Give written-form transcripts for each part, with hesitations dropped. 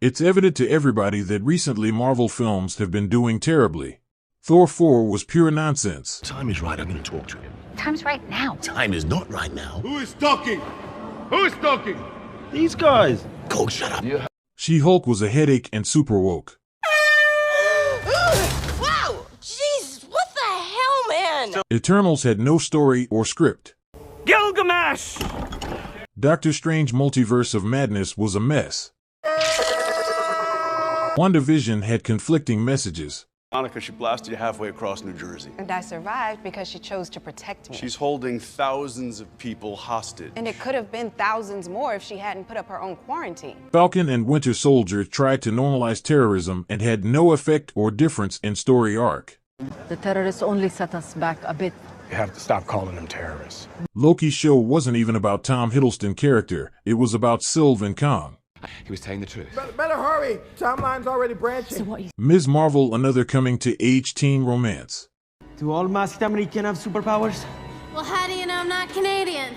It's evident to everybody that recently Marvel films have been doing terribly. Thor 4 was pure nonsense. Time is right, I'm gonna talk to him. Time's right now. Time is not right now. Who is talking? Who is talking? These guys. Go shut up. Yeah. She-Hulk was a headache and super woke. Wow! Jesus, what the hell, man? Eternals had no story or script. Gilgamesh! Doctor Strange Multiverse of Madness was a mess. WandaVision had conflicting messages. Monica, she blasted you halfway across New Jersey. And I survived because she chose to protect me. She's holding thousands of people hostage. And it could have been thousands more if she hadn't put up her own quarantine. Falcon and Winter Soldier tried to normalize terrorism and had no effect or difference in story arc. The terrorists only set us back a bit. You have to stop calling them terrorists. Loki's show wasn't even about Tom Hiddleston character, it was about Sylve and Kang. He was telling the truth. Better hurry. Timeline's already branching. Ms. Marvel, another coming-to-age teen romance. Do all masked Americans have superpowers? Well, how do you know I'm not Canadian?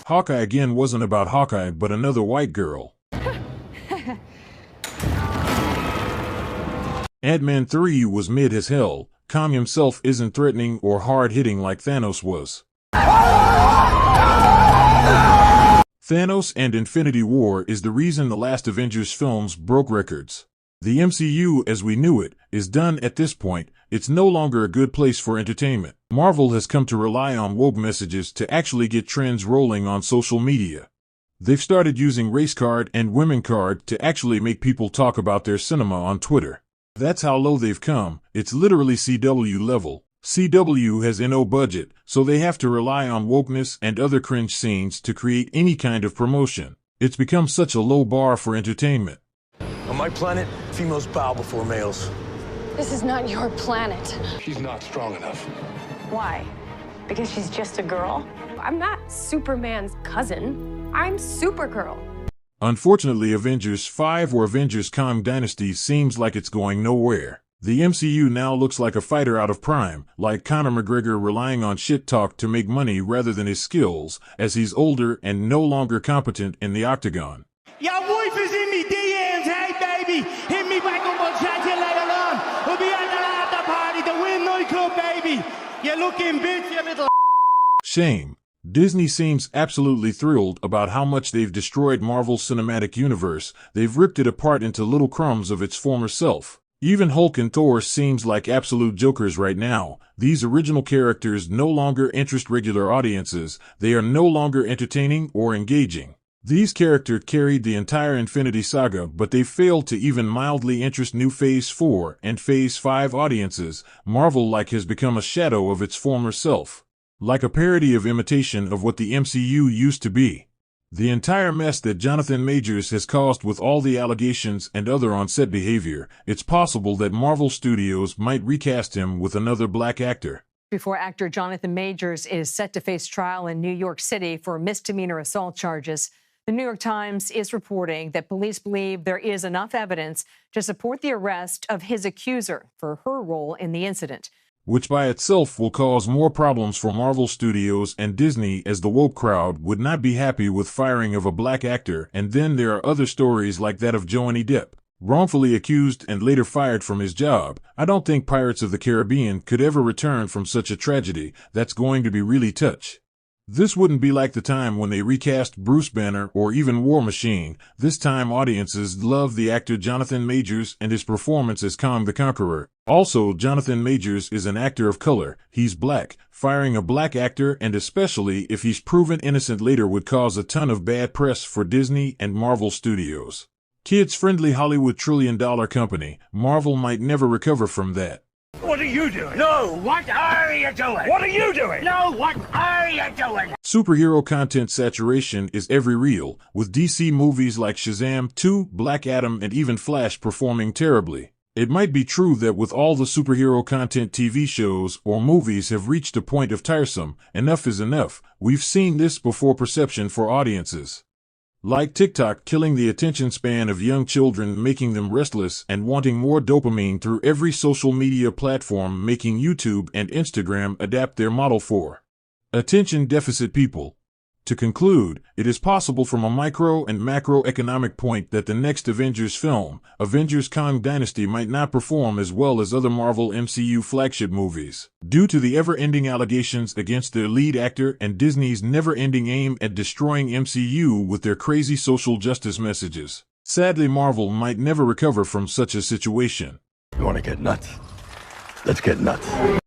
Hawkeye again wasn't about Hawkeye, but another white girl. Ant-Man 3 was mid as hell. Kang himself isn't threatening or hard-hitting like Thanos was. Thanos and Infinity War is the reason the last Avengers films broke records. The MCU as we knew it is done at this point. It's no longer a good place for entertainment. Marvel has come to rely on woke messages to actually get trends rolling on social media. They've started using race card and women card to actually make people talk about their cinema on Twitter. That's how low they've come. It's literally CW level. CW has no budget, so they have to rely on wokeness and other cringe scenes to create any kind of promotion. It's become such a low bar for entertainment. On my planet, females bow before males. This is not your planet. She's not strong enough. Why? Because she's just a girl? I'm not Superman's cousin. I'm Supergirl. Unfortunately, Avengers 5 or Avengers Kang Dynasty seems like it's going nowhere. The MCU now looks like a fighter out of prime, like Conor McGregor relying on shit talk to make money rather than his skills, as he's older and no longer competent in the octagon. Your wife is in me DMs, hey baby! Hit me back up, I'll chat to you later on! We'll be at the after party, the Win nightclub, baby! You looking bitch, you little... Shame. Disney seems absolutely thrilled about how much they've destroyed Marvel's cinematic universe. They've ripped it apart into little crumbs of its former self. Even Hulk and Thor seems like absolute jokers right now. These original characters no longer interest regular audiences. They are no longer entertaining or engaging. These characters carried the entire Infinity Saga, but they failed to even mildly interest new Phase 4 and Phase 5 audiences. Marvel has become a shadow of its former self. Like a parody of imitation of what the MCU used to be. The entire mess that Jonathan Majors has caused with all the allegations and other on-set behavior, it's possible that Marvel Studios might recast him with another black actor. Before actor Jonathan Majors is set to face trial in New York City for misdemeanor assault charges, the New York Times is reporting that police believe there is enough evidence to support the arrest of his accuser for her role in the incident. Which by itself will cause more problems for Marvel Studios and Disney, as the woke crowd would not be happy with firing of a black actor. And then there are other stories like that of Johnny Depp, wrongfully accused and later fired from his job. I don't think Pirates of the Caribbean could ever return from such a tragedy. That's going to be really touch. This wouldn't be like the time when they recast Bruce Banner or even War Machine. This time audiences love the actor Jonathan Majors and his performance as Kang the Conqueror. Also, Jonathan Majors is an actor of color. He's black. Firing a black actor, and especially if he's proven innocent later, would cause a ton of bad press for Disney and Marvel Studios. Kids-friendly Hollywood trillion-dollar company, Marvel might never recover from that. What are you doing? No, what are you doing? What are you doing? No, what are you doing? Superhero content saturation is every reel, with DC movies like Shazam 2, Black Adam, and even Flash performing terribly. It might be true that with all the superhero content, TV shows or movies have reached a point of tiresome. Enough is enough. We've seen this before. Perception for audiences. Like TikTok killing the attention span of young children, making them restless and wanting more dopamine through every social media platform, making YouTube and Instagram adapt their model for attention deficit people. To conclude, it is possible from a micro and macroeconomic point that the next Avengers film, Avengers Kang Dynasty, might not perform as well as other Marvel MCU flagship movies, due to the ever-ending allegations against their lead actor and Disney's never-ending aim at destroying MCU with their crazy social justice messages. Sadly, Marvel might never recover from such a situation. You want to get nuts? Let's get nuts.